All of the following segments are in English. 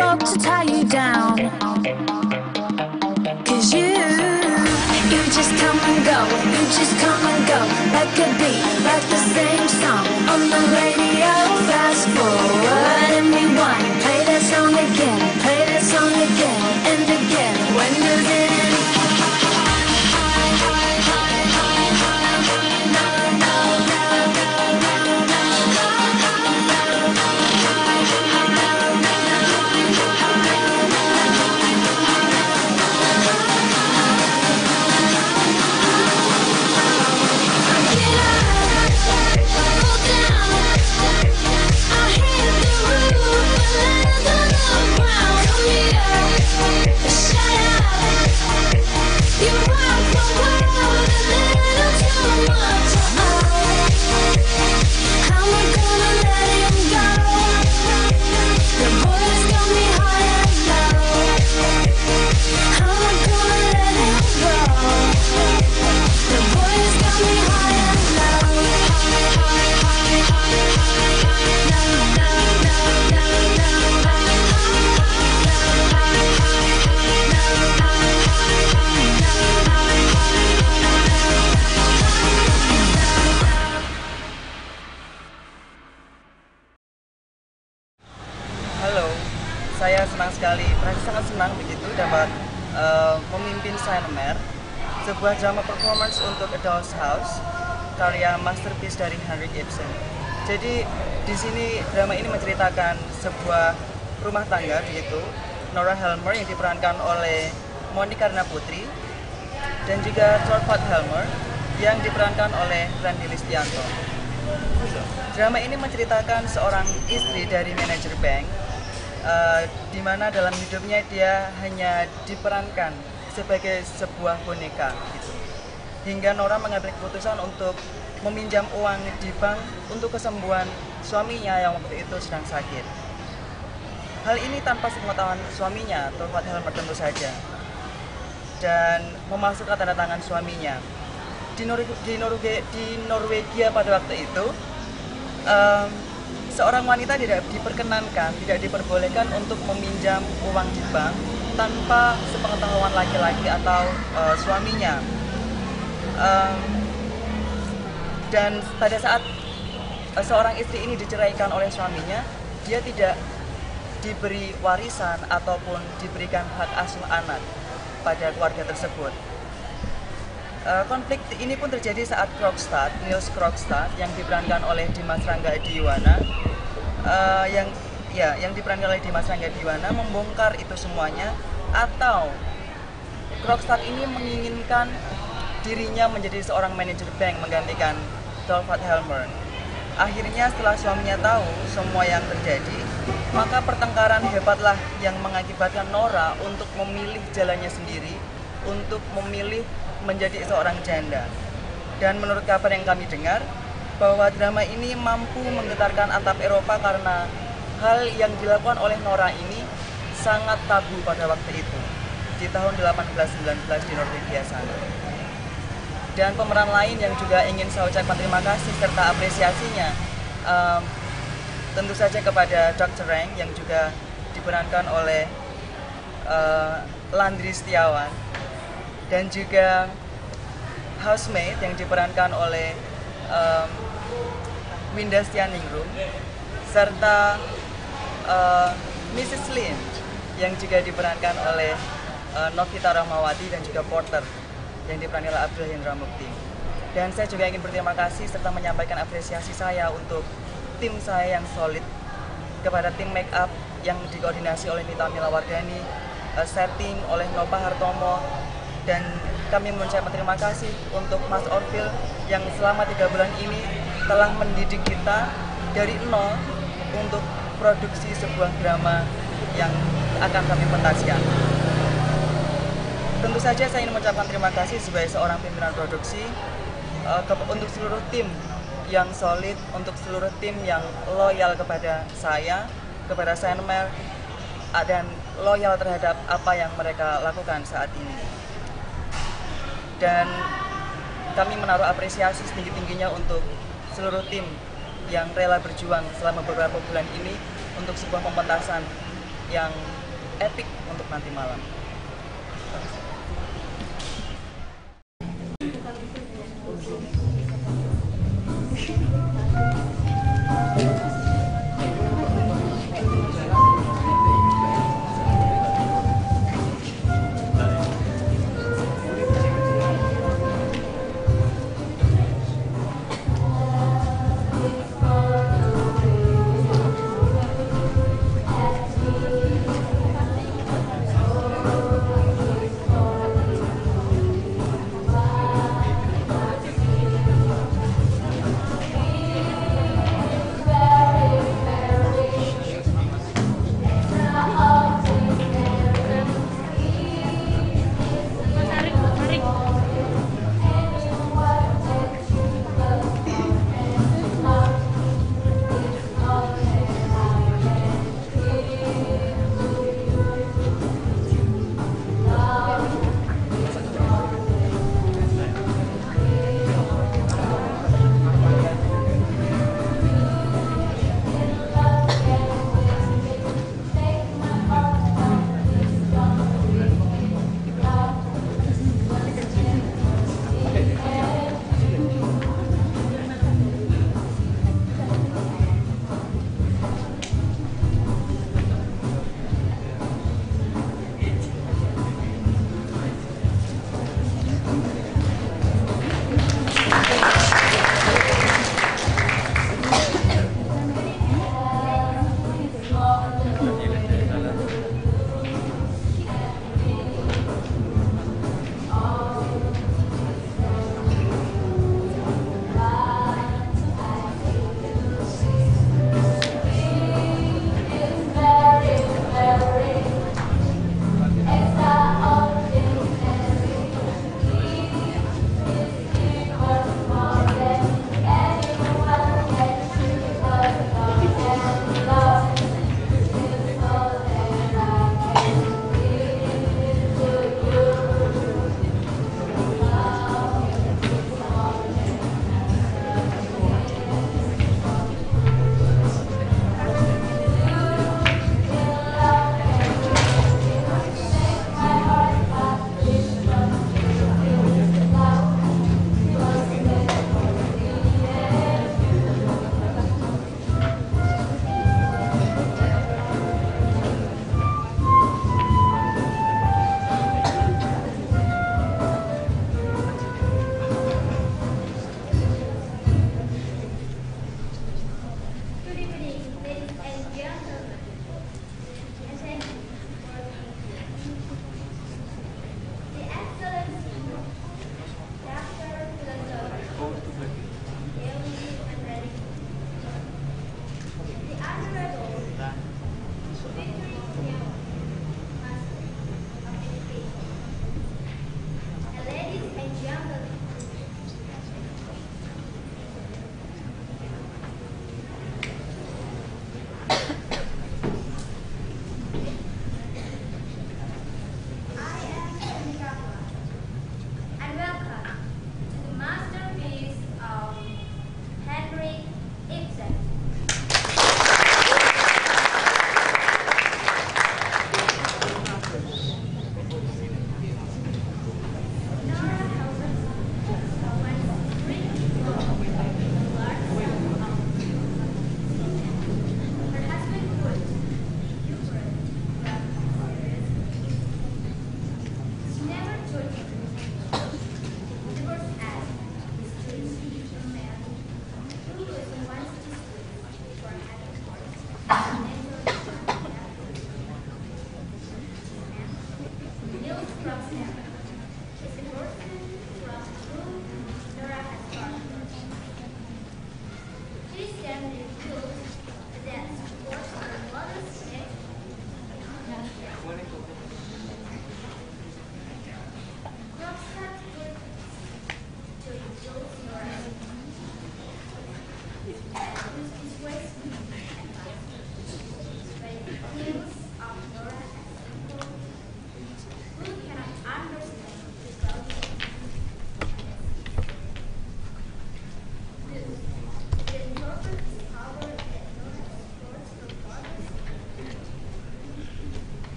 rope to tie you down. 'Cause you just come and go, you just come and go, like a beat, like the same song on the radio. Fast forward and rewind, play that song again, play that song again and again. When does it end? Saya senang sekali, sangat senang begitu dapat memimpin Cynemaer, sebuah drama performance untuk A Doll's House, karya masterpiece dari Henrik Ibsen. Jadi di sini drama ini menceritakan sebuah rumah tangga begitu, Nora Helmer yang diperankan oleh Monica Putri dan juga Thorvald Helmer yang diperankan oleh Randy Listianto. Drama ini menceritakan seorang istri dari manajer bank, di mana dalam hidupnya dia hanya diperankan sebagai sebuah boneka gitu. Hingga Nora mengambil keputusan untuk meminjam uang di bank untuk kesembuhan suaminya yang waktu itu sedang sakit. Hal ini tanpa sepengetahuan suaminya, Thorvald Helmer tentu saja, dan memasukkan tanda tangan suaminya. Di Norwegia pada waktu itu, seorang wanita tidak diperkenankan, tidak diperbolehkan untuk meminjam uang di bank tanpa sepengetahuan laki-laki atau suaminya. Dan pada saat seorang istri ini diceraikan oleh suaminya, dia tidak diberi warisan ataupun diberikan hak asuh anak pada keluarga tersebut. Konflik ini pun terjadi saat Niels Krogstad yang diperankan oleh Dimas Rangga Diwana, yang diperankan oleh Dimas Rangga Diwana membongkar itu semuanya, atau Krogstad ini menginginkan dirinya menjadi seorang manajer bank menggantikan Thorvald Helmer. Akhirnya setelah suaminya tahu semua yang terjadi, maka pertengkaran hebatlah yang mengakibatkan Nora untuk memilih jalannya sendiri, untuk memilih menjadi seorang janda. Dan menurut kabar yang kami dengar, bahwa drama ini mampu menggetarkan atap Eropa karena hal yang dilakukan oleh Nora ini sangat tabu pada waktu itu, di tahun 1819 di Norwegia sana. Dan pemeran lain yang juga ingin saya ucapkan terima kasih serta apresiasinya, tentu saja kepada Dr. Rank yang juga diperankan oleh Landry Setiawan, dan juga housemate yang diperankan oleh Winda Stianingrum, serta Mrs. Lind yang juga diperankan oleh Novita Rahmawati, dan juga Porter yang diperankan oleh Abdul Hendra Mukti. Dan saya juga ingin berterima kasih serta menyampaikan apresiasi saya untuk tim saya yang solid, kepada tim make up yang dikoordinasi oleh Nita Milawardani, setting oleh Nova Hartomo, dan kami mengucapkan terima kasih untuk Mas Orvil yang selama 3 bulan ini telah mendidik kita dari nol untuk produksi sebuah drama yang akan kami pentaskan. Tentu saja saya ingin mengucapkan terima kasih sebagai seorang pimpinan produksi untuk seluruh tim yang solid, untuk seluruh tim yang loyal kepada saya, kepada Cynemaer, dan loyal terhadap apa yang mereka lakukan saat ini. Dan kami menaruh apresiasi setinggi-tingginya untuk seluruh tim yang rela berjuang selama beberapa bulan ini untuk sebuah pementasan yang epic untuk nanti malam.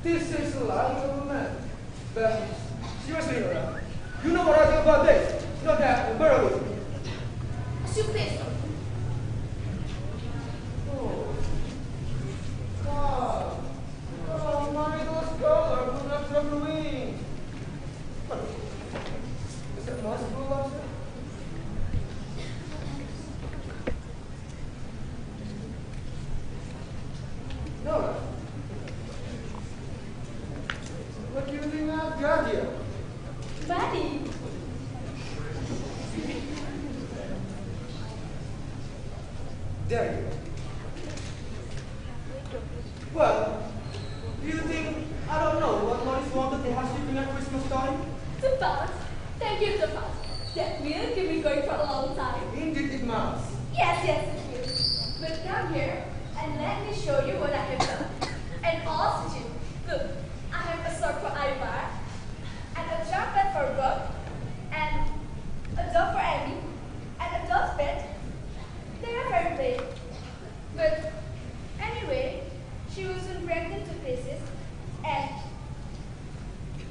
This is lying of a man. But seriously, Nora, you know what I think about this? Not that, bear with me. Stupid. Oh. God. Oh, my those colors do not from the wing. Is that possible, Lobster? Nora. What do you think I've got here? Buddy. There you go. Well, do you think, I don't know, what Morris wanted to have sleeping at Christmas time? The bus. Thank you, the bus. That will keep me going for a long time. Indeed it must. Yes, it will. But come here and let me show you what I have done. And also, look, I have a sword for Ivar, and a trumpet for Bob, and a dog for Abby, and a dog's bed. They are very plain. But anyway, she will soon break them to pieces, and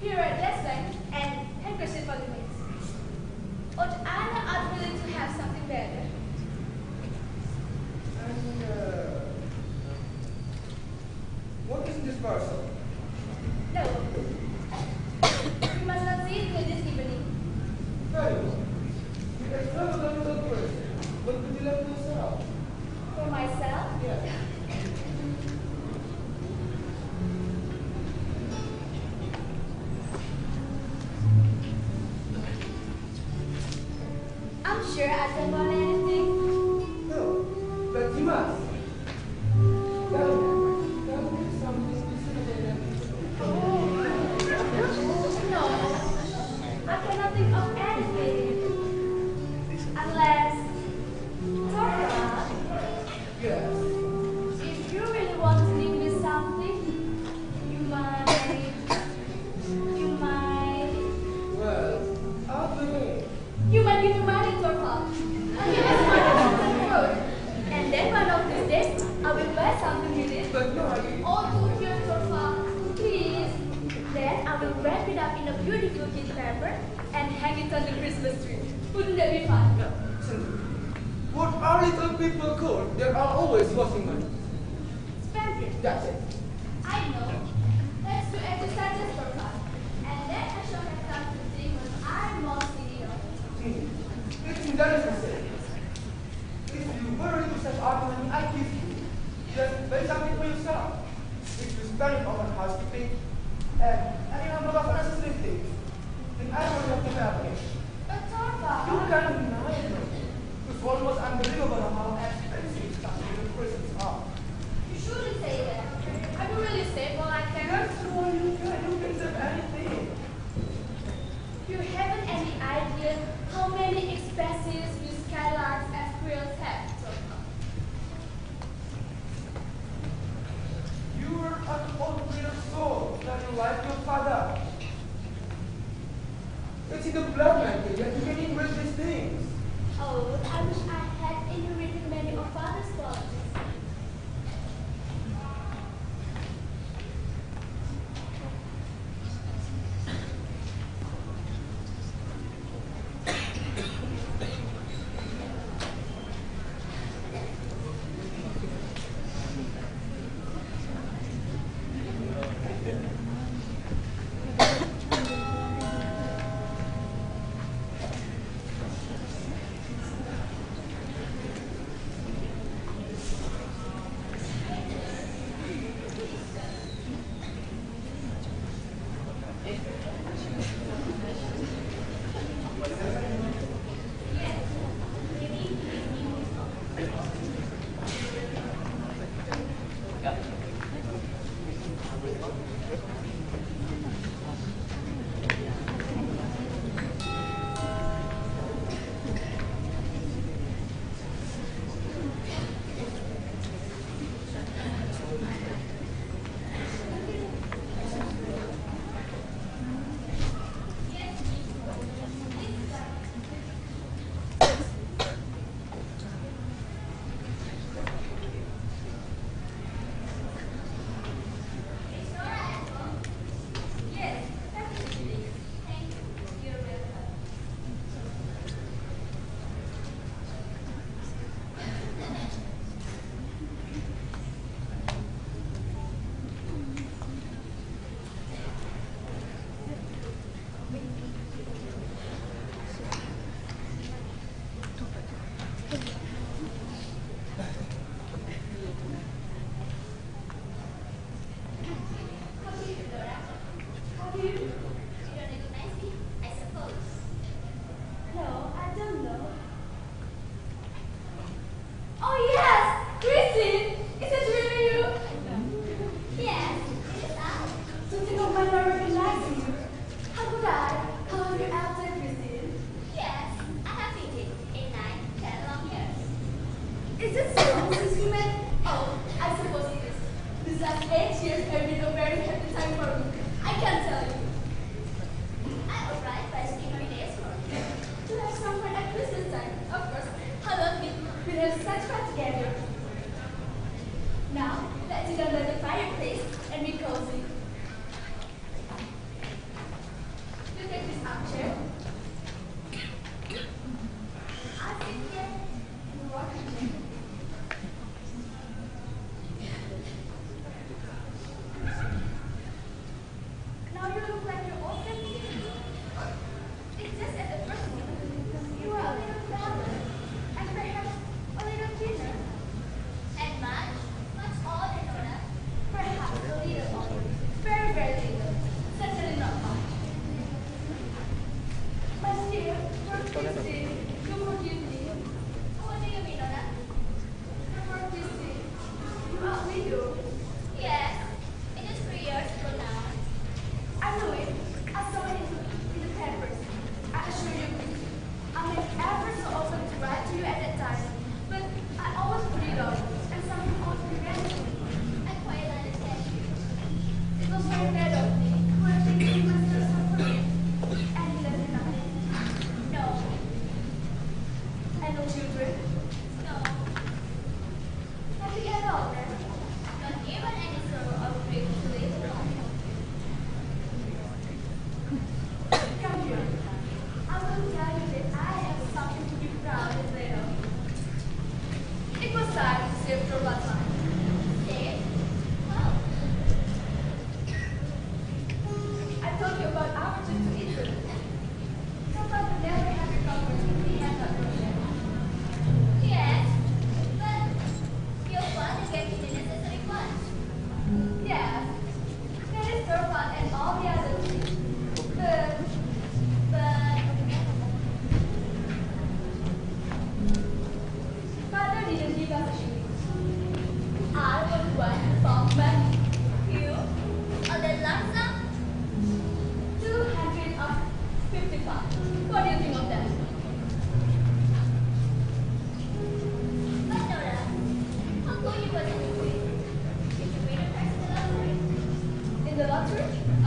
here are dustbin and handkerchief for the maids. Ought Anna are willing to have something better? And, what is this parcel? No. We must not see it till this evening. Very well. You extravagant little person. What would you like to yourself? For myself? Yes. I'm sure I don't want anything. No, but you must. Tell me something specific. No, I cannot think of anything. Unless, Torah, Yes. if you really want to give me something, you might, Well, I'll believe. you might give me money, Torah. And give us money on the road. And then one of these days, I will buy something with it. But no, I... Oh, do dear Torah, please. Then I will wrap it up in a beautiful gilt paper and hang it on the Christmas tree. Wouldn't that be fun? No, listen. What are little people called? They are always losing money. Spend it. That's it. I know. Let's do exercises for fun. And then I shall have time to think when I'm more senior. Listen, that is the same. If you worry to save out money I give you, just buy something for yourself. If you spend it on housekeeping and any number of necessary things, then I don't have to help you. But Torva, You can deny it. It's almost unbelievable how expensive such little presents are. you shouldn't say that. I will really save all I can. That's why you can save anything. You haven't any idea how many expenses you skylarks and squirrels have, Torva. You are an old little soul that you like your father. It's in the blood, man, that you can engrave these things. Oh, I wish I had inherited many of father's qualities.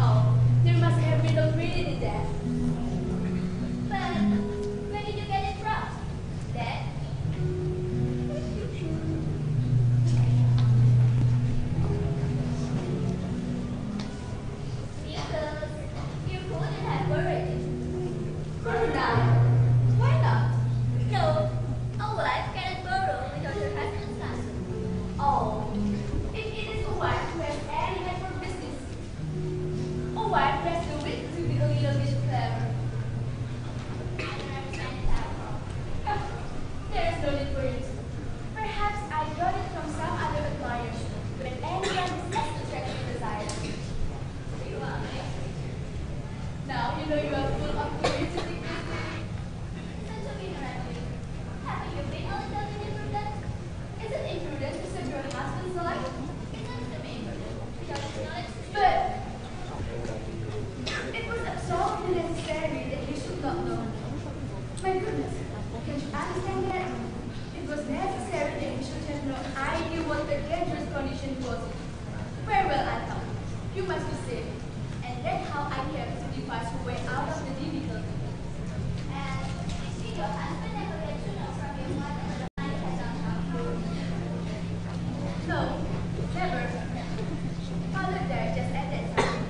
Oh, there must have been a really death. But where did you get it from? Dad? Because you couldn't have buried it. Couldn't I? Why not? No, a wife cannot borrow without her husband's consent. Oh, if it is a wife who has any head for business, a wife has the wit to be a little bit clever. I don't understand it at all. There is no need for it. Perhaps I got it from some other admirers, when anyone is as attractive as I am. You are amazing. Now you know you are full of curiosity. Such a ignorant. Haven't you been a little bit imprudent? Is it imprudent to save your husband's life? It doesn't to be imprudent, because it's not. But it was absolutely necessary that you should not know. My goodness, can't you understand that? It was necessary that you should have no idea what the dangerous condition was. Very well, I thought. You must be safe. And that's how I came to devise a way out of the difficulty. And did your husband ever get to know from your mother the money had not come? No, never. Father died just at that time.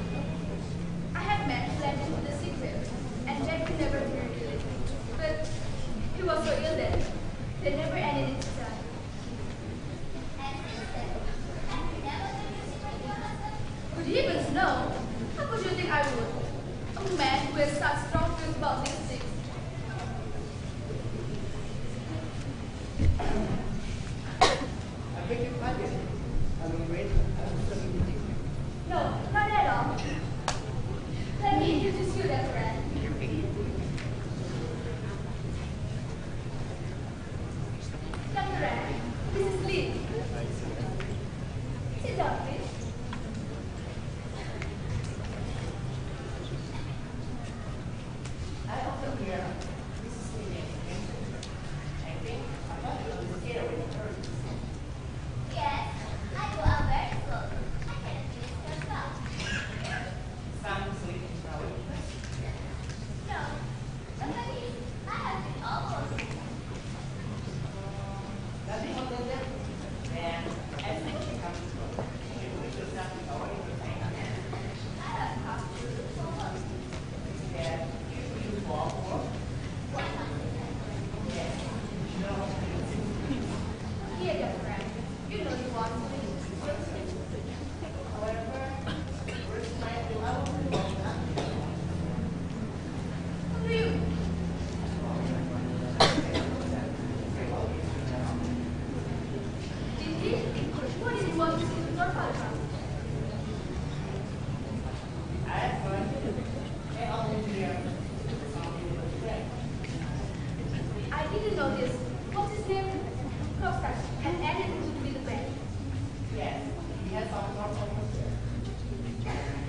I have men who led into the secret, and Jack could never reveal it. But he was so ill then, they never ended it to die. And since then, have you never been using with your husband? Good heavens, no. How could you think I would? A man who has such strong feelings about these things. I beg your pardon. I'm afraid I'm submitting. No, not at all. Let me introduce you, dear friend. Young friend, this is Lee. Sit down, please. I often hear Mrs. Cynemaer. I think I'm not going to scare with her. Yes, I go out very slowly. I cannot finish your stuff. Sounds like our weakness. No, the thing is, I have been almost. Nothing other than and as it becomes you will just have to know everything. I have come to do so much. And you fall for Why not? yes. No. Here, dear friend, you know you want to leave. However, first night you out of the Who do you? Did he? What did he want to see to your father? I have fun. And I'll be here. I didn't know this. What's his name? Kostas. And anything to do with the bank. Yes, he has some sort of concern.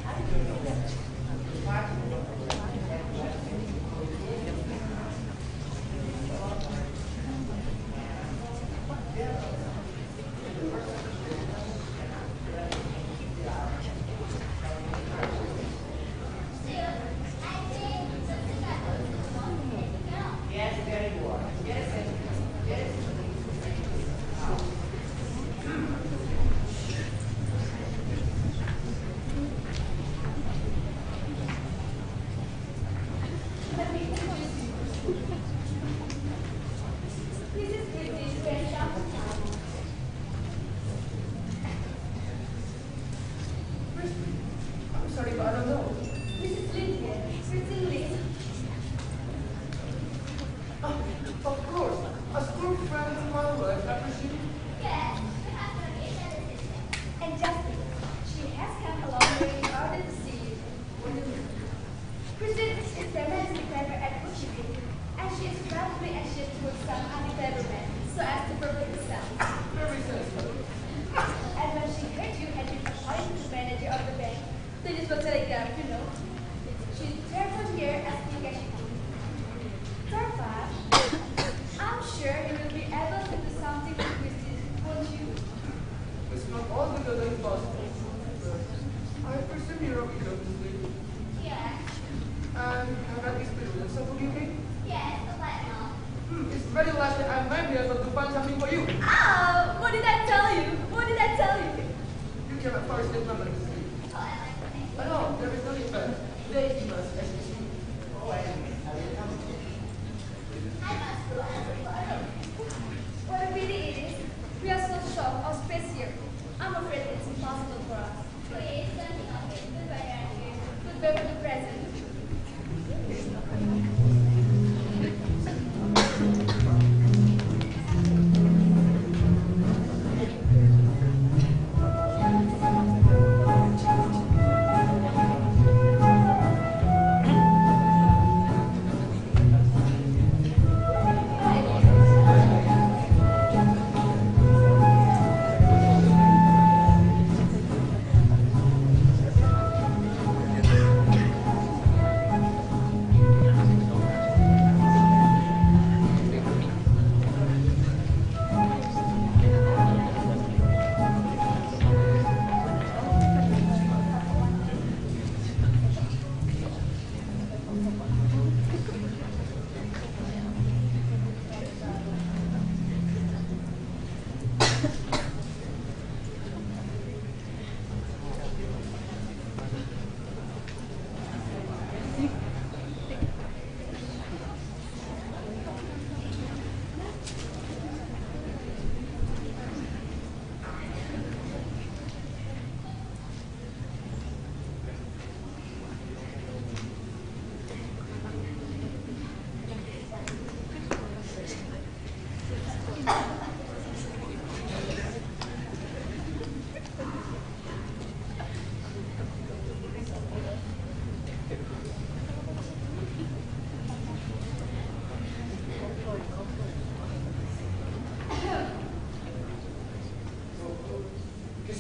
I don't know that. Why? Still, I think something I was wrong. Yes, very good. Yes, yes. Let me introduce you. This is British French Angkatan. I'm sorry, but I don't know. Mrs. Lin here. Pretty Lin. Of course, a school friend of my wife, I presume. Yes, her husband is an assistant. And Justin, she has come a long way in order to see you. Kristen is tremendously clever at bookkeeping, and she is probably anxious to work some unclever man so as to perfect herself. Very sensible. And when she heard you had been appointed as manager of the bank, then it was telegraphed, you know. She therefore here as quick as she could. Torva, I'm sure you will be able to do something with this, won't you? It's not altogether impossible. But I presume you're a widow, Miss Lee. realize that I'm right here to find something for you. Ah, what did I tell you? What did I tell you? You came at first in numbers. Oh no, there is no difference. Today is first as you see. Oh, I will come. What a pity it is. We are so short of space here. I'm afraid it's impossible for us. Please, goodbye for the present.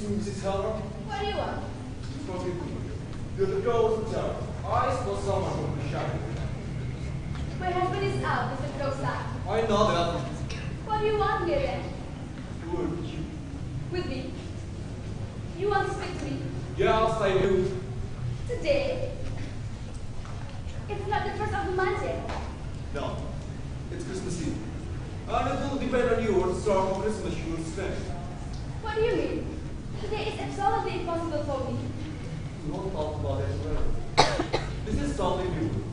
Mrs. Heller? What do you want? You're the girl with the tower. I suppose someone from the shop. My husband is out, Mr. Crowstar. I know that. What do you want here then? Good. With me? You want to speak to me? Yes, I do. Today? It's not the first of the month yet. No. It's Christmas Eve. And it will depend on you what sort of Christmas you will spend. What do you mean? Today is absolutely impossible for me. We won't talk about it later. This is something new.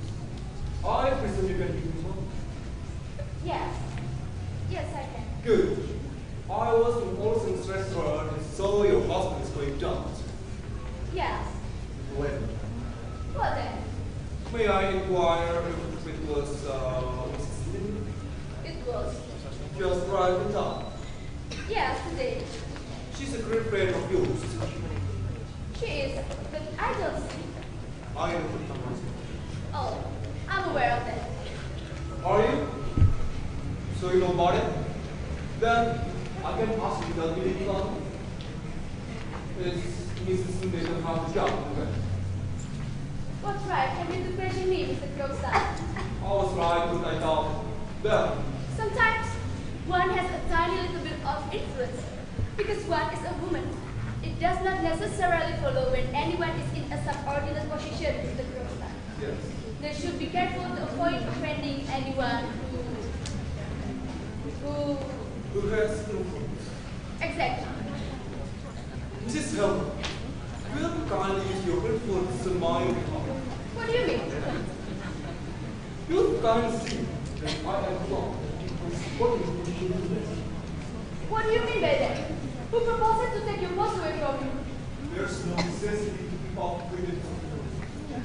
I presume you can give me one. Yes. Yes, I can. Good. I was in Olsen's restaurant and saw your husband is going down. Yes. When? What then? May I inquire if it was Mrs. Lin? It was. Just right in town. Yes, today. She's a great friend of yours. She is, but I don't see. I am the Thomas. Oh, I'm aware of that. Are you? So you know about it? Then I can ask you that meeting plan. Is Mrs. Lin have a job? What's right? Have you to question me, Mr. Crowstar? I was right, but I thought. Then, Sometimes one has a tiny little bit of influence. Because one is a woman, it does not necessarily follow when anyone is in a subordinate position, Mr. Crowstar. yes. They should be careful to avoid offending anyone who... Who has influence? Exactly. Mrs. Helmer, will you kindly use your influence on my behalf? What do you mean? You kindly see that I am wrong. What is the issue with this? What do you mean by that? Who proposed to take your post away from you? There's no necessity of bringing it.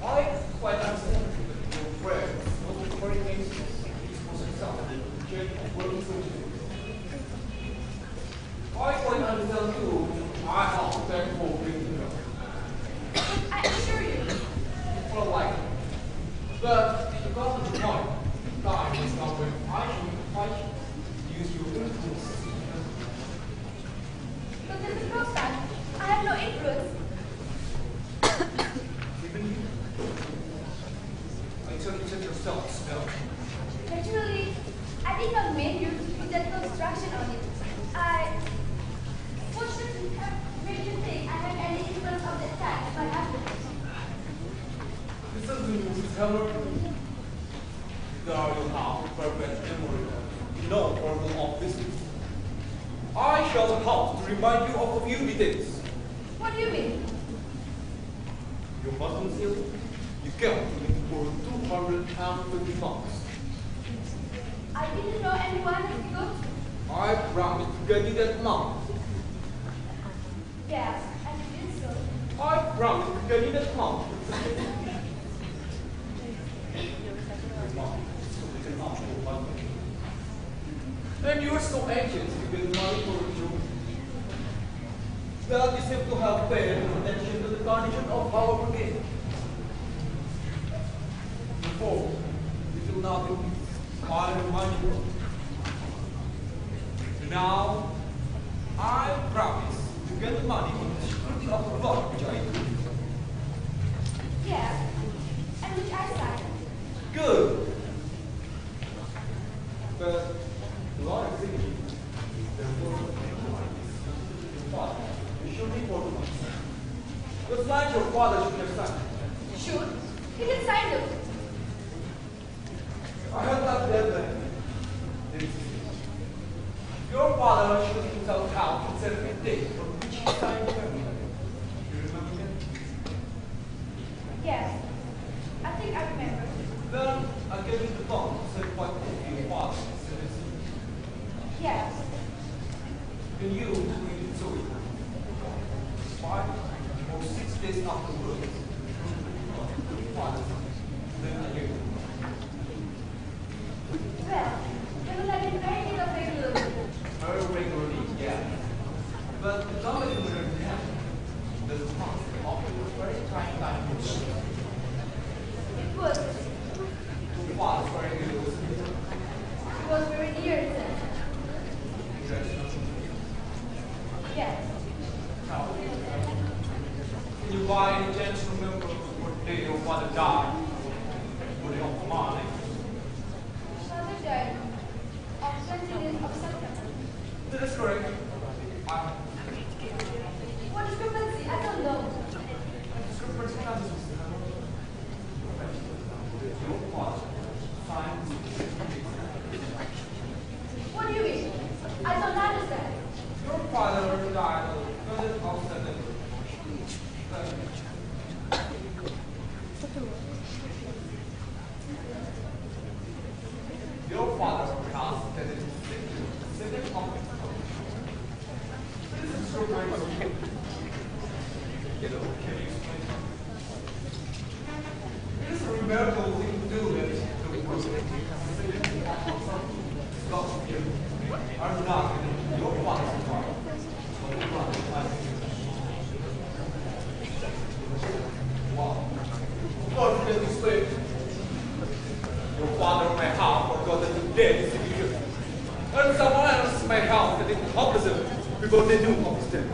I quite understand that your friend was very anxious for success and change of working society. I quite understand too. I have to thank for bringing it up. I assure you. For like, but to come to the point, time is not when I should use your influence. But Mr. Crowstar, I have no influence. Even you. I tell you to yourself, no. Naturally, I did not make you to put that construction on it. What should have made you think I have any influence of that type, my husband? Listen to me, Mrs. Heller. There you have a perfect memory, no problem of business. I shall have to remind you of a few details. What do you mean? Your husband's ill. You can't for 250 pounds. I didn't know anyone as good. I promised to get you that amount. Yes, and you did so. I promised to get you that amount. And you're so anxious to get money for a job that you seem to have paid attention to the condition of our brigade. Before, you do nothing, I remind you. Now, I promise to get the money on the security of the block which I do. Yes, and which I signed. Good. But the law is thinking, therefore, your father, you should report to us. Just like your father should have signed. Should? He did sign them. I have not dead man. Your father should himself out and set a date for which he signed the agreement. Do you remember that? Yes, I think I remember. Then I gave you the phone to say what your father says. Yes. Can you read it to it? 5 or 6 days afterwards, your father, then I gave you. Well, they will have been very little regularly. Very regularly, yeah. But the company would have happened. The response often was very trying time for you. It was. Your father's very good. It was very near to them. Yes. Now, can you by any chance remember what day your father died? What day of morning? Father died on 20th of September. That is correct. What discrepancy? I don't know. Your father signed What do you mean? I don't understand. your father died on 20th of September. Your father passed at the 2nd of October. This is so very good. Can you explain? It is a remarkable thing to do that the person Stop here. I'm not your father's father. But your father's father. Wow. God can explain. Your father may have forgotten the dead signature. And someone else may have that it opposite because they knew of his death.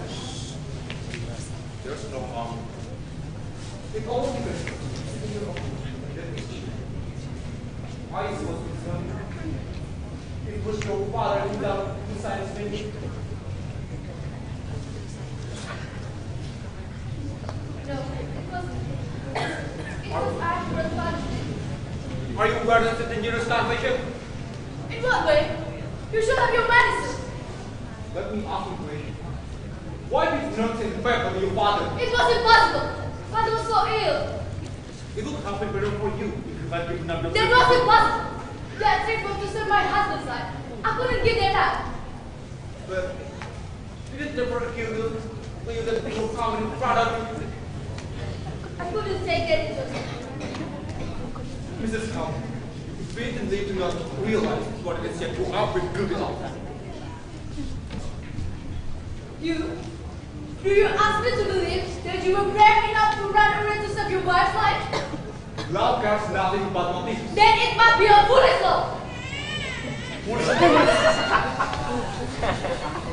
There's no harm. It all depends on the signature of the dead. I was concerned. It was your father who signed his name. No, it was after father. Are you aware that the dangerous starvation? In what way? You should have your medicine. Let me ask you a question. Why did you not send paper to your father? It was impossible. Father was so ill. It would have been better for you if you had given up your That was impossible. That trick was to serve my husband's life. I couldn't give that up. But you didn't ever accuse you when you let people come in front of you. I couldn't take it. Mrs. Cow, you blatantly do not realize what it is yet you are with good enough. Do you ask me to believe that you were brave enough to run away to save your wife's life? Love cares nothing about motives. Then it must be a foolish love.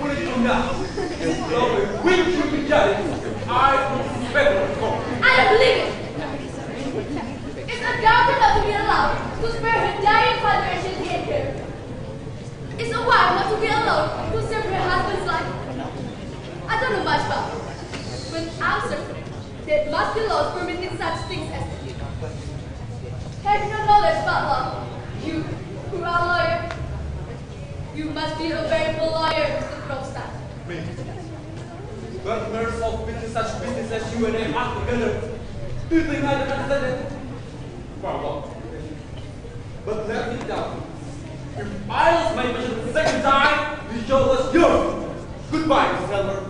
What did you now? This love will you be judged. I will better go. I don't believe it. It's undoubted not to be allowed to spare her dying father and she take care. It's a wife not to be allowed to save her husband's life. I don't know much about it, but I'm certain there must be laws permitting such things as this. Having no knowledge about love, You, who are a lawyer, you must be a very good lawyer, Mr. Krogstad. Me. But members of business such business as you and I are together. Do you think I don't understand it? For what? But let me down. If I lost my mission the second time, the show was yours. Goodbye, Mr. Helmer.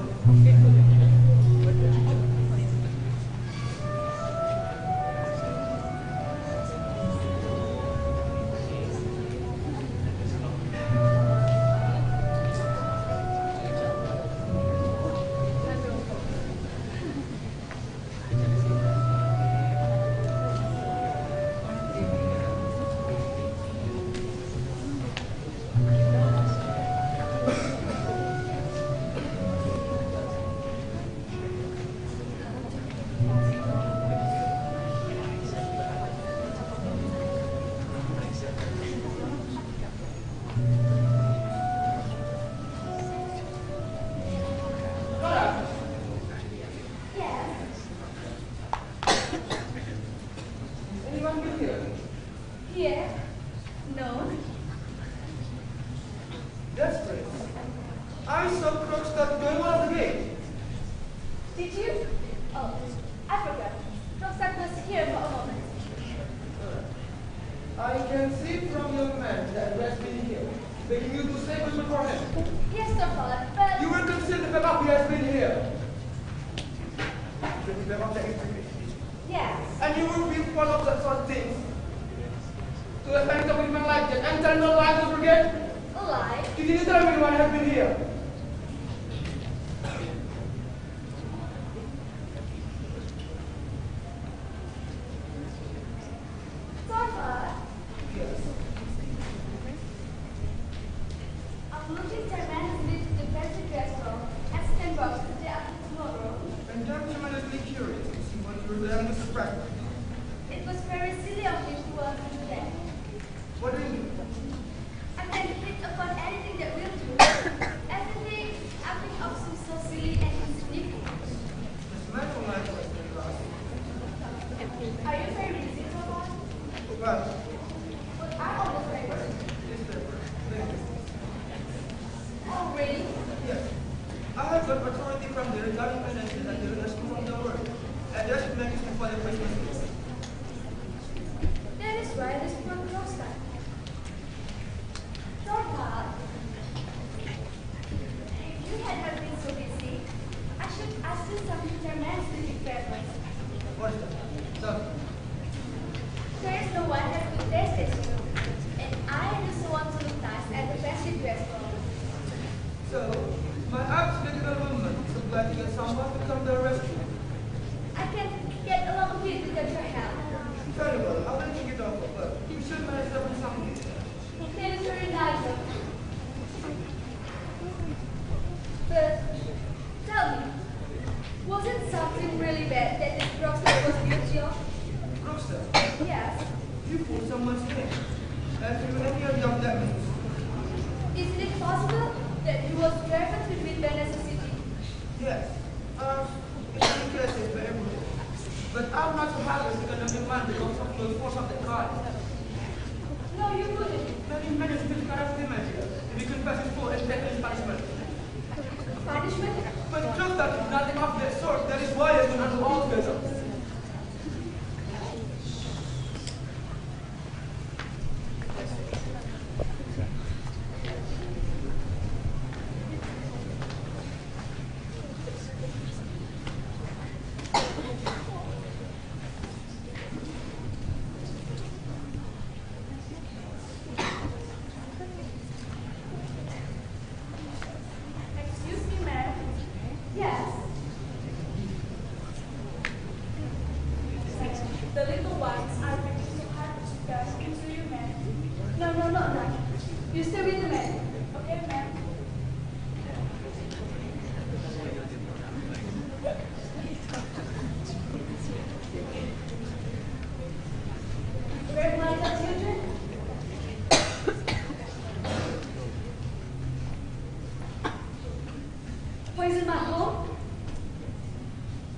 Poison my home?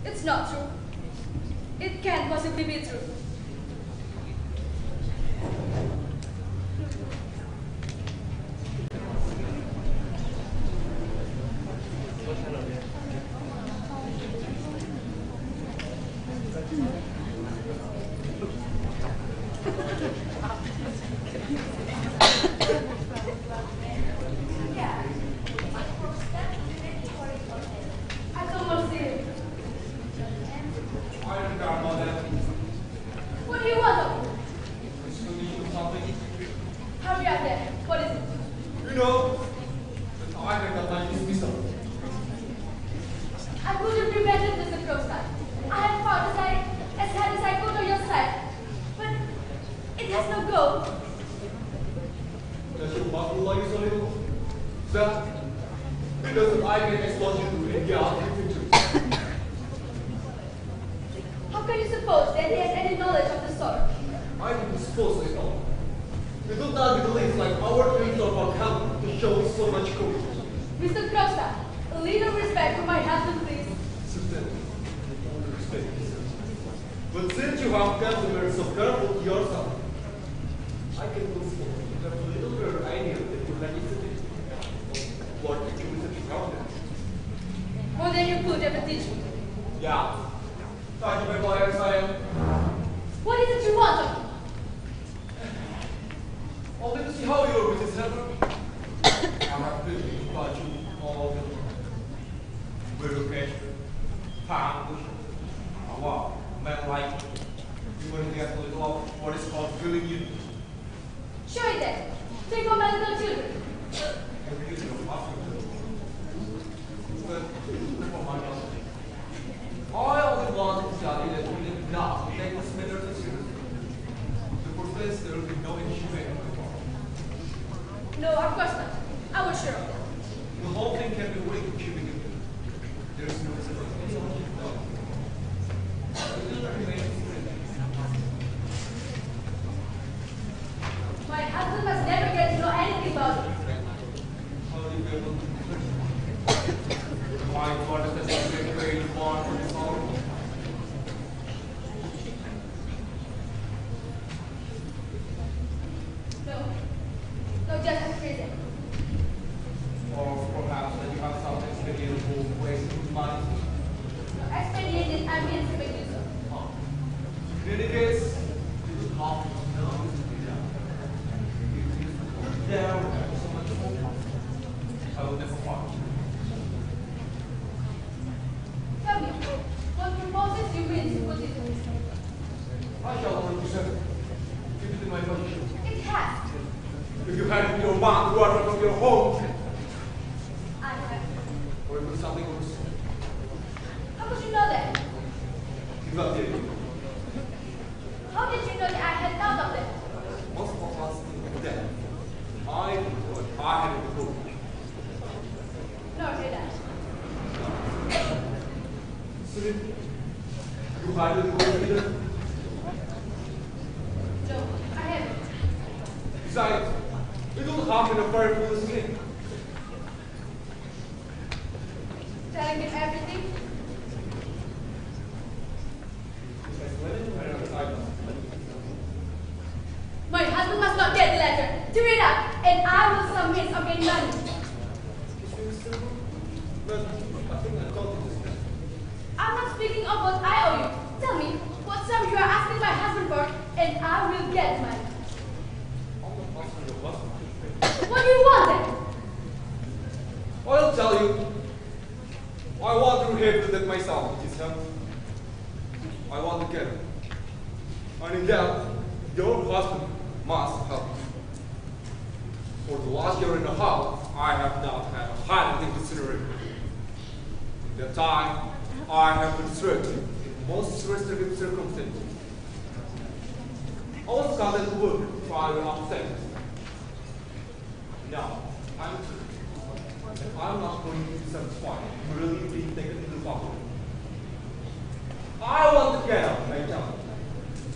It's not true. It can't possibly be true. What do you want of me? Hurry up there. What is it? You know, I have my dismissal. I could have prevented Mr. Crowstar. I had fought as hard as I could on your side. But it has no go. Does your butler like you so little? That because I can expose you to India in the future. How can you suppose that he has any knowledge of the sort? I can suppose it all. We do not believe like our dreams of our country to show so much courage. Mr. Crowstar, a little respect for my husband, please. Certainly, all the respect. But since you have customers so careful to yourself, I can consider you have a little better idea that you like it what you is around it. More than you could ever teach me. Yeah. Thank you, my lawyer, Sam. What is it you want of me? Only to see how your business handled. I have been about you all the time. Relocation, pound, wow, man like you want to get a little of what is called feeling you. Show it then. Take on my little children. But for my husband, I only want to tell you that we did not take this matter seriously. The first there will be no issue. No, of course not. I was sure of that. The whole thing can be really keeping it. There's no My husband must never get to know anything about it. How do you be able to why what is the secret way you want for this all? No, just as prison. Or perhaps that you have some expedientable ways to money. No, expedient is I mean to make use of. In any case, you would have to know there is so much more. I will never watch. Tell me, what proposals you mean to put it to me? I shall only present it. Keep it in my position. It has. If you had it in your mouth, go out from your home, I have. or it was something worse. How would you know that? Give up there. How did you know that I had thought of that? Most of us think that. I thought I had it before. Nor did I. So, you had it before either? No, I haven't. Besides, it will happen a very foolish thing. Telling him everything? My husband must not get the letter. Tear it up, and I will submit or gain money. But I think I told you this. I'm not speaking of what I owe you. Tell me what sum you are asking my husband for, and I will get money. What do you want then? I'll tell you. I want to have that myself, it is him. I want to get it. And in that, your husband must help. For the last year and a half, I have not had a holiday considering. In that time, I have been threatened in most restrictive circumstances. I was called to work to try to upset. Now, I'm through. And I'm not going to be satisfied with really being taken into pocket. I want to get out, my child.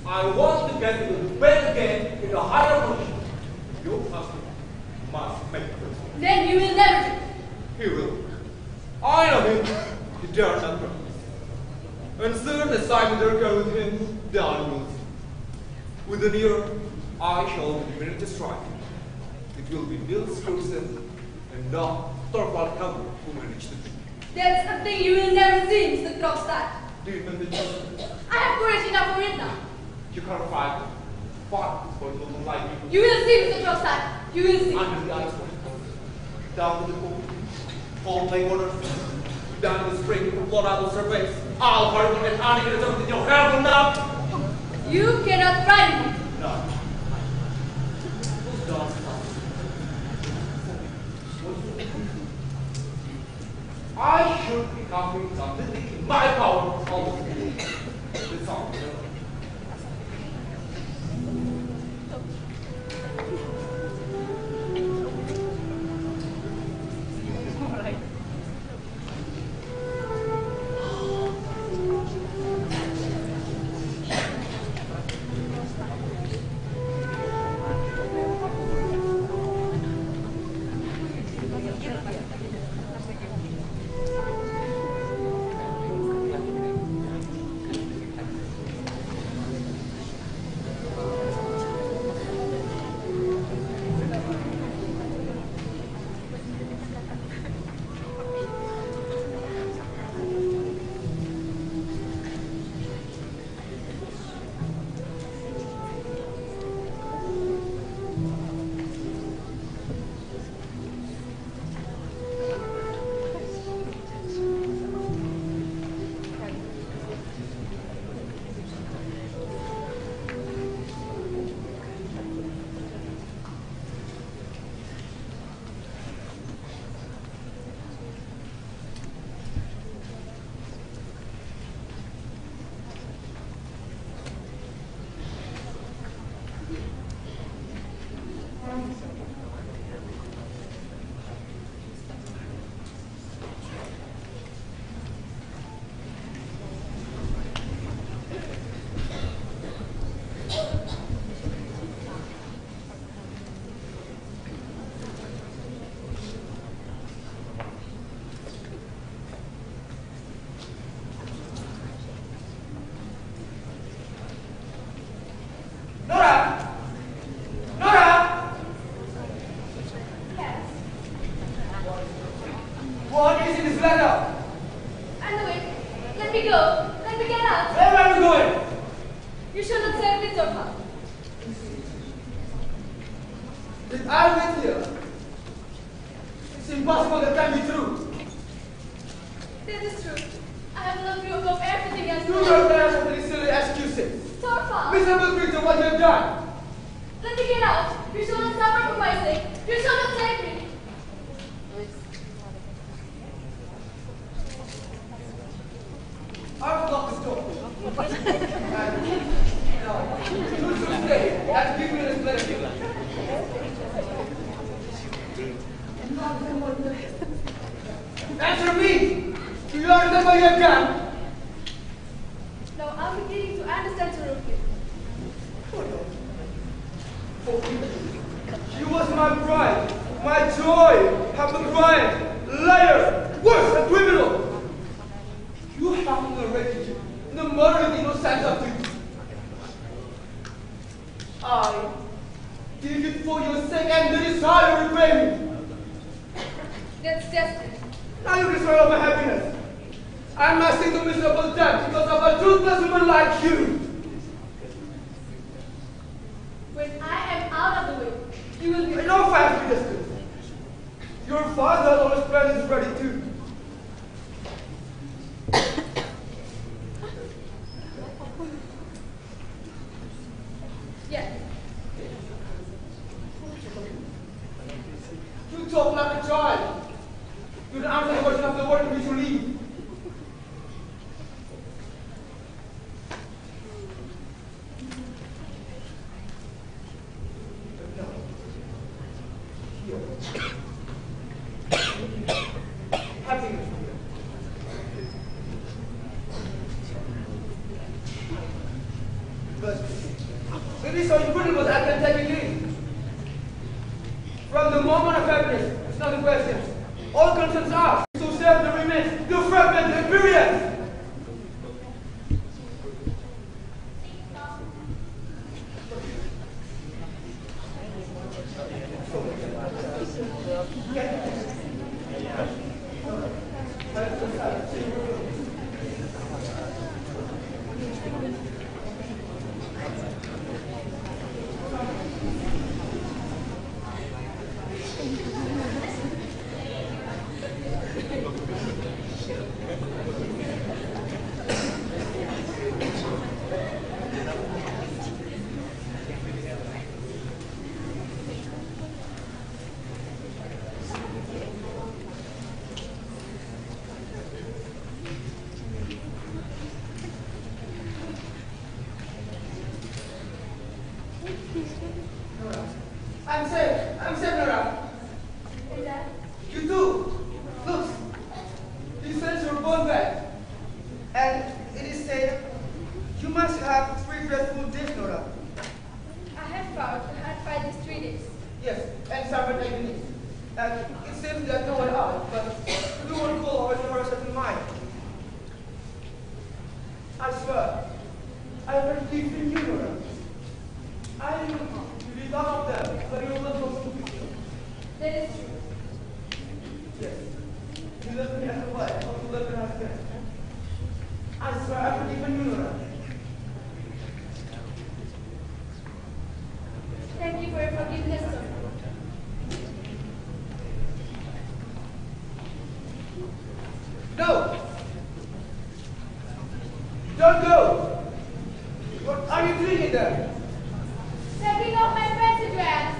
I want to get into the bed again in a higher position. Your husband must make it. Then you will never do. He will. I know him. He dares not promise. And soon as I will go with him, down will see. Within a year, I shall be ready to strike. It will be Nils Kursen and not Thorvald Kammer who managed the thing. That's a thing you will never see, Mr. Krogstad. Do you mean the truth? I have courage enough for it now. You can't fight. Fight for people like you. You will see, Mr. Dropside. You will see. Under the ice, down to the pool, all plain water, down to the spring, the blood out of surveys. I'll hurry when the tiny is something your hair will not. You cannot frighten me. No. Who's done? I should be copying something in my power of the song. What is in this letter? I know it. Let me go. Let me get out. Where are you going? You should not say with your heart. If I'm with you, it's impossible that can be true. This is true. I have loved you above everything else. Do not tell me silly excuses. Torfa. Miserable creature, what you have done. Let me get out. You shall not suffer for my sake. You shall not save me. I will lock this door. And you should stay and give me this letter. Answer me! Do you remember your gun? Now I'm beginning to understand Surakarta. She was my pride, my joy, hypocrite, liar, worse, a criminal. You have narrated the murder of the innocent of people. I did it for your sake and there is how you repay me. That's desperate. Now you destroy my happiness. I must take the miserable death because of a truthless woman like you. When I am out of the way, you will be. I know I have to discuss. Your father always planned is ready too. Yes. You talk like a child. You don't answer the question of the word in which you live. Happiness. But it is so incredible that I can take it in. From the moment of happiness, it's not a question. All concerns are to save the remains, the fragment, the experience. I'm safe, Nora. And Dad? You too. Look, you sent your bone back. And it is said you must have 3 dreadful days, Nora. I have found I had 5 these 3 days. Yes, and several evenings. And it seems that no one out, but we won't call our Nora's in mind. I swear, I will keep in you, Nora. I will be none of them, but you will not go to you. That is true. Yes. You left me as a wife, not to left me as a friend. I swear I will keep in you, Nora. Thank you for your forgiveness, sir. No! Don't go! What are you doing in there? Taking off my fancy dress.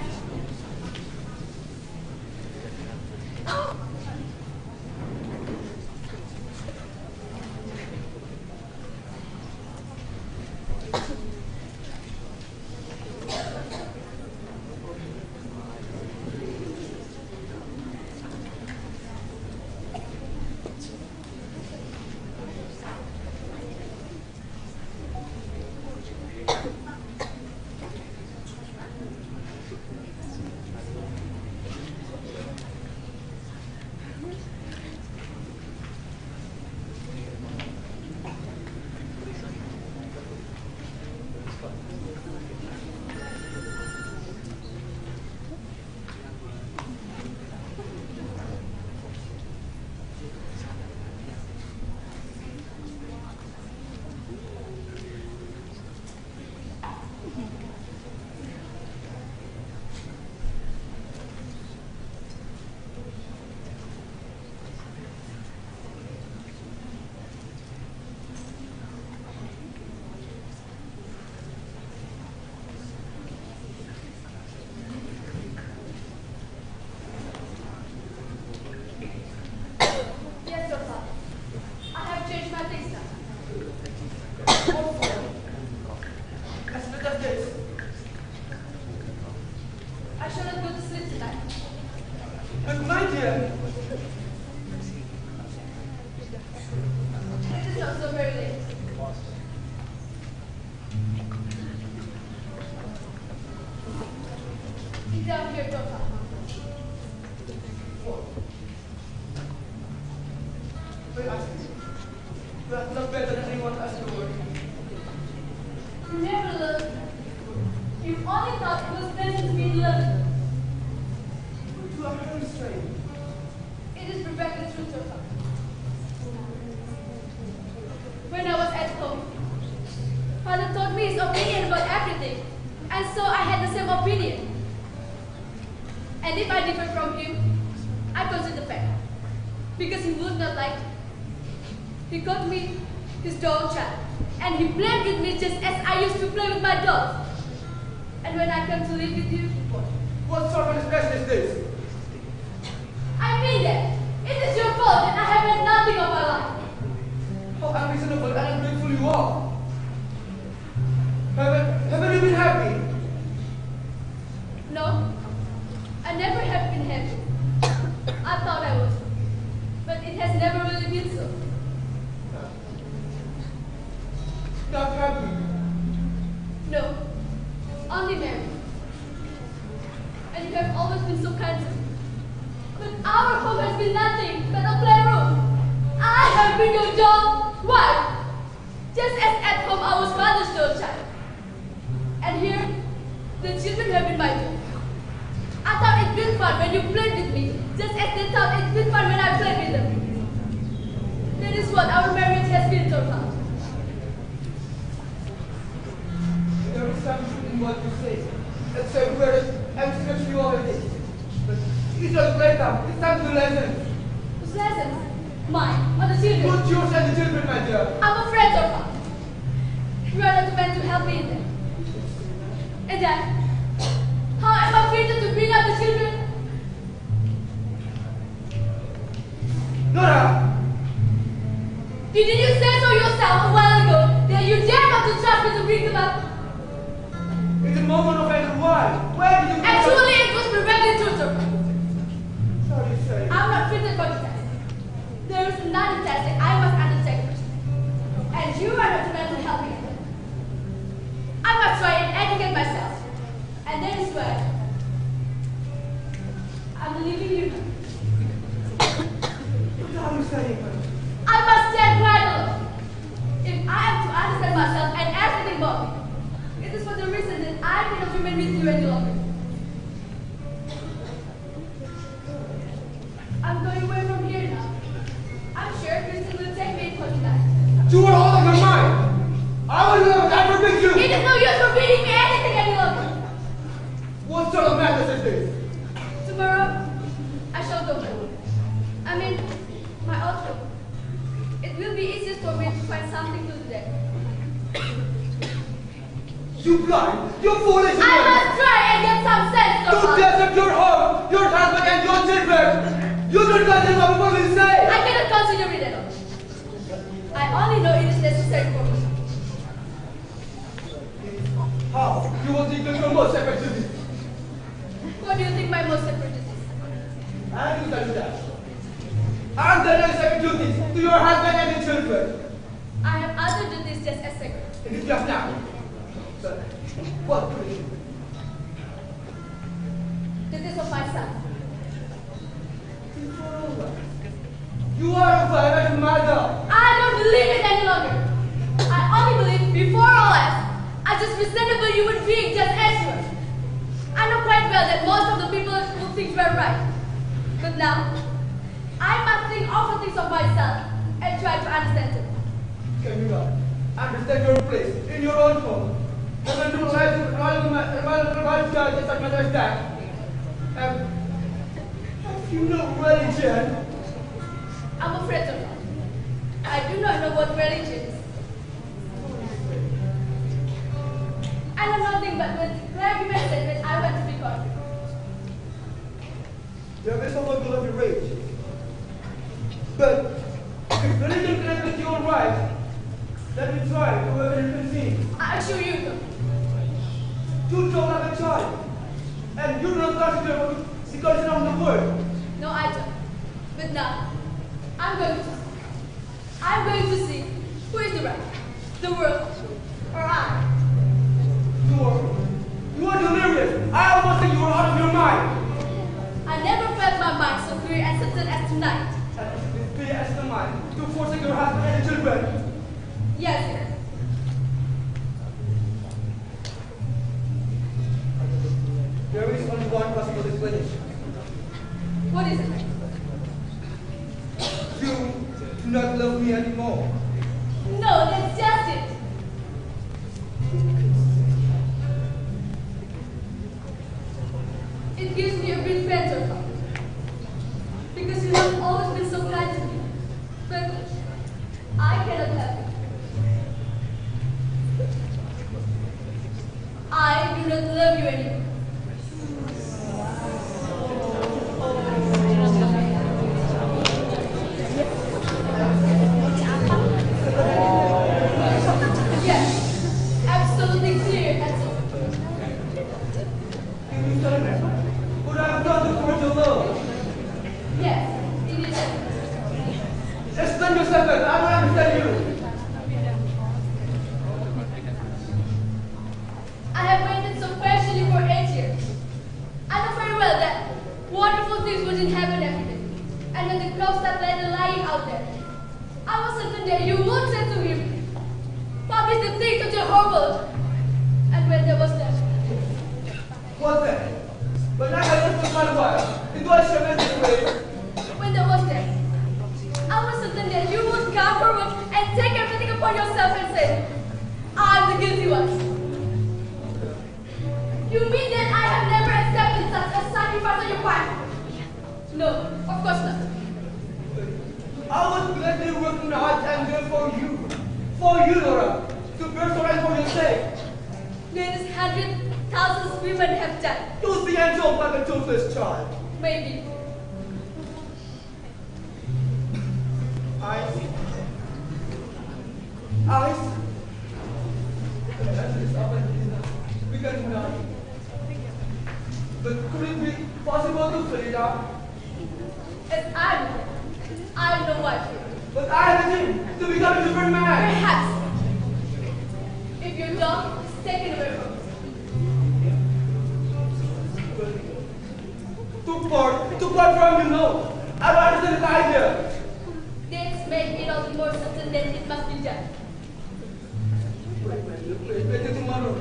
It's a moment of anger. Why? Where did you Actually, it was It is for the reason that I cannot remain with you any longer. I'm going away from here now. I'm sure Kristen will take me in contact. You are all of your mind. I will never forbid you. It is no use forbidding me anything any longer. What sort of madness is this? Tomorrow, I shall go home. I mean, my old home. It will be easiest for me to find something to do there. You blind, you foolish I woman. must try and get some sense, To Papa. desert your home, your husband and your children. You don't consider what people will say. I cannot consider it at all. I only know it is necessary for me. How? You will think your most sacred duty. What do you think my most sacred duty is? I will tell you that. And then your sacred duties to your husband and your children. I have other duties just as sacred. It is just now. Sir, what do you do? Duties of my son. You are a private mother. I don't believe it any longer. I only believe before all else, as just reasonable human being just as you are. I know quite well that most of the people will think we're right. But now, I must think over things of myself and try to understand them. Can you not understand your place in your own home? And when you realize judge such matter as that? Have you no religion? I'm afraid of not. I do not know what religion is. I know nothing but what Clergyman said when I went to be called. There is someone will be rage. But if religion claims that you are right, let me try whoever you can see. I assure you, though. You don't have a child. And you do not consider the condition of the world. No, I don't. But now, I'm going to. I'm going to see who is the right, the world, or I. You are delirious. I almost think you are out of your mind. I never felt my mind so clear and certain as tonight. And it is clear as the mind to forsake your husband and children. Yes, sir. There is only one possible explanation. What is it? You do not love me anymore. No, that's just it. It gives me a bit better thought. Because you have always been so kind to me. But I cannot help it. I do not love you anymore. Yes, absolutely clear and so. Can you tell me what I have done to forge your love? Yes, it is. Explain yourself better. I don't understand you. I have waited so patiently for 8 years. I know very well that wonderful things wouldn't happen every day. And when the crops started lying out there, I was certain that you would say to him, publish the things of your horrible. And when there was that, What then? But I have just for a while. It was tremendous way. when there was that, I was certain that you would come forward and take everything upon yourself and say, I'm the guilty one. You mean that I have never accepted such a sacrifice on your part? No, of course not. I was gladly working hard and good for you. For you, Laura. To bear sorrow for your sake. That is 100,000 women have died. Use the angel like a toothless child. Maybe. Eyes. We can do nothing. But could it be possible to fill it up? As I know what. But I have a dream to become a different man. Perhaps. If your dog is taken away from you. To part from you, no. I don't understand the idea. This makes it all the more certain that it must be done. Wait till tomorrow.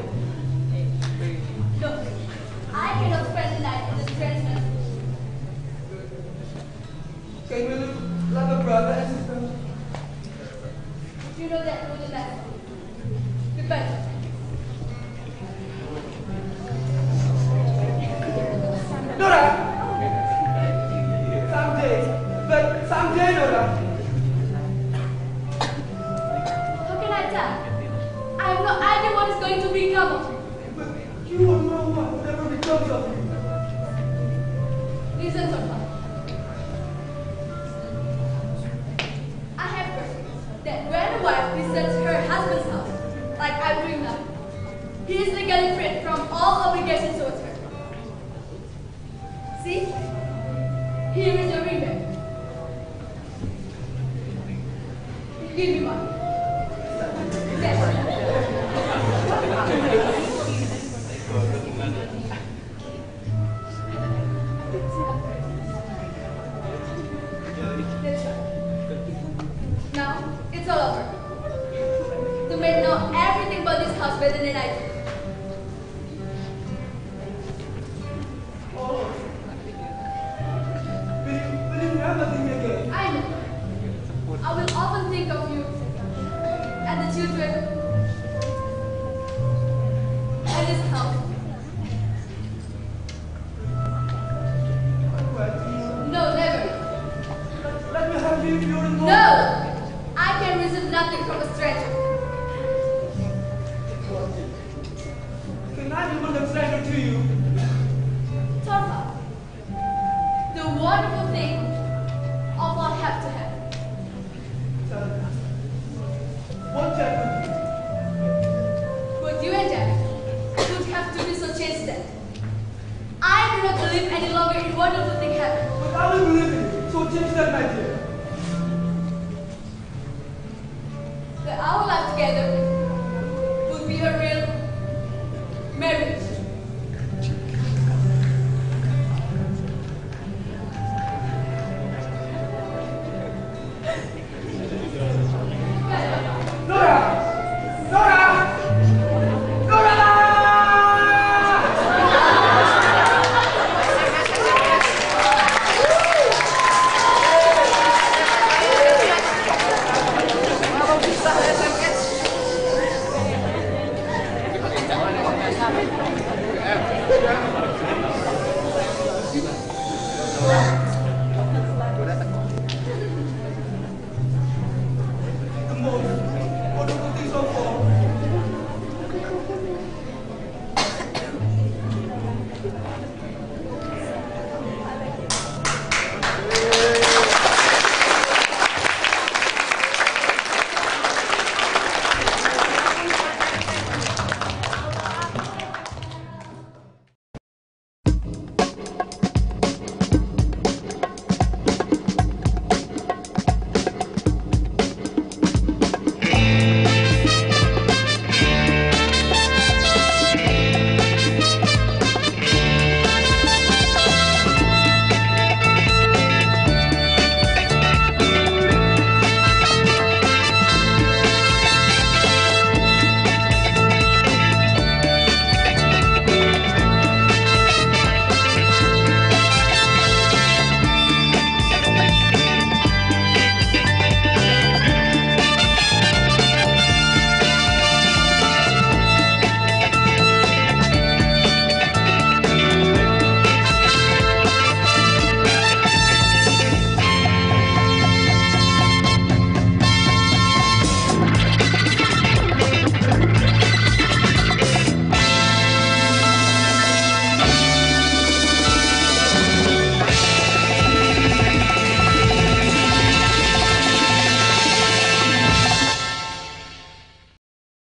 everyone is going to become of you. But you will know whatever becomes of you. Listen, Torpa. I have heard that when a wife visits her husband's house, like I'm doing now, he is legally freed from all obligations towards her. See? Here is your ring back. Give me one. Yes. That's right. Now, it's all over. The men know everything about this house better than I do. Oh. Will you never think again? I know. I will often think of you and the children and this house. No, never. Let me have you your involvement. No! I can receive nothing from a stranger. Can I become a stranger to you? Torpa, the wonderful thing of all have to have. Tell me. What that would be? But you and Jack would have to be so changed that I do not believe any longer in wonderful thing happen. But I will believe it. So change that, my dear. That our life together would be a real marriage. Nora! Nora! Nora! Thank you.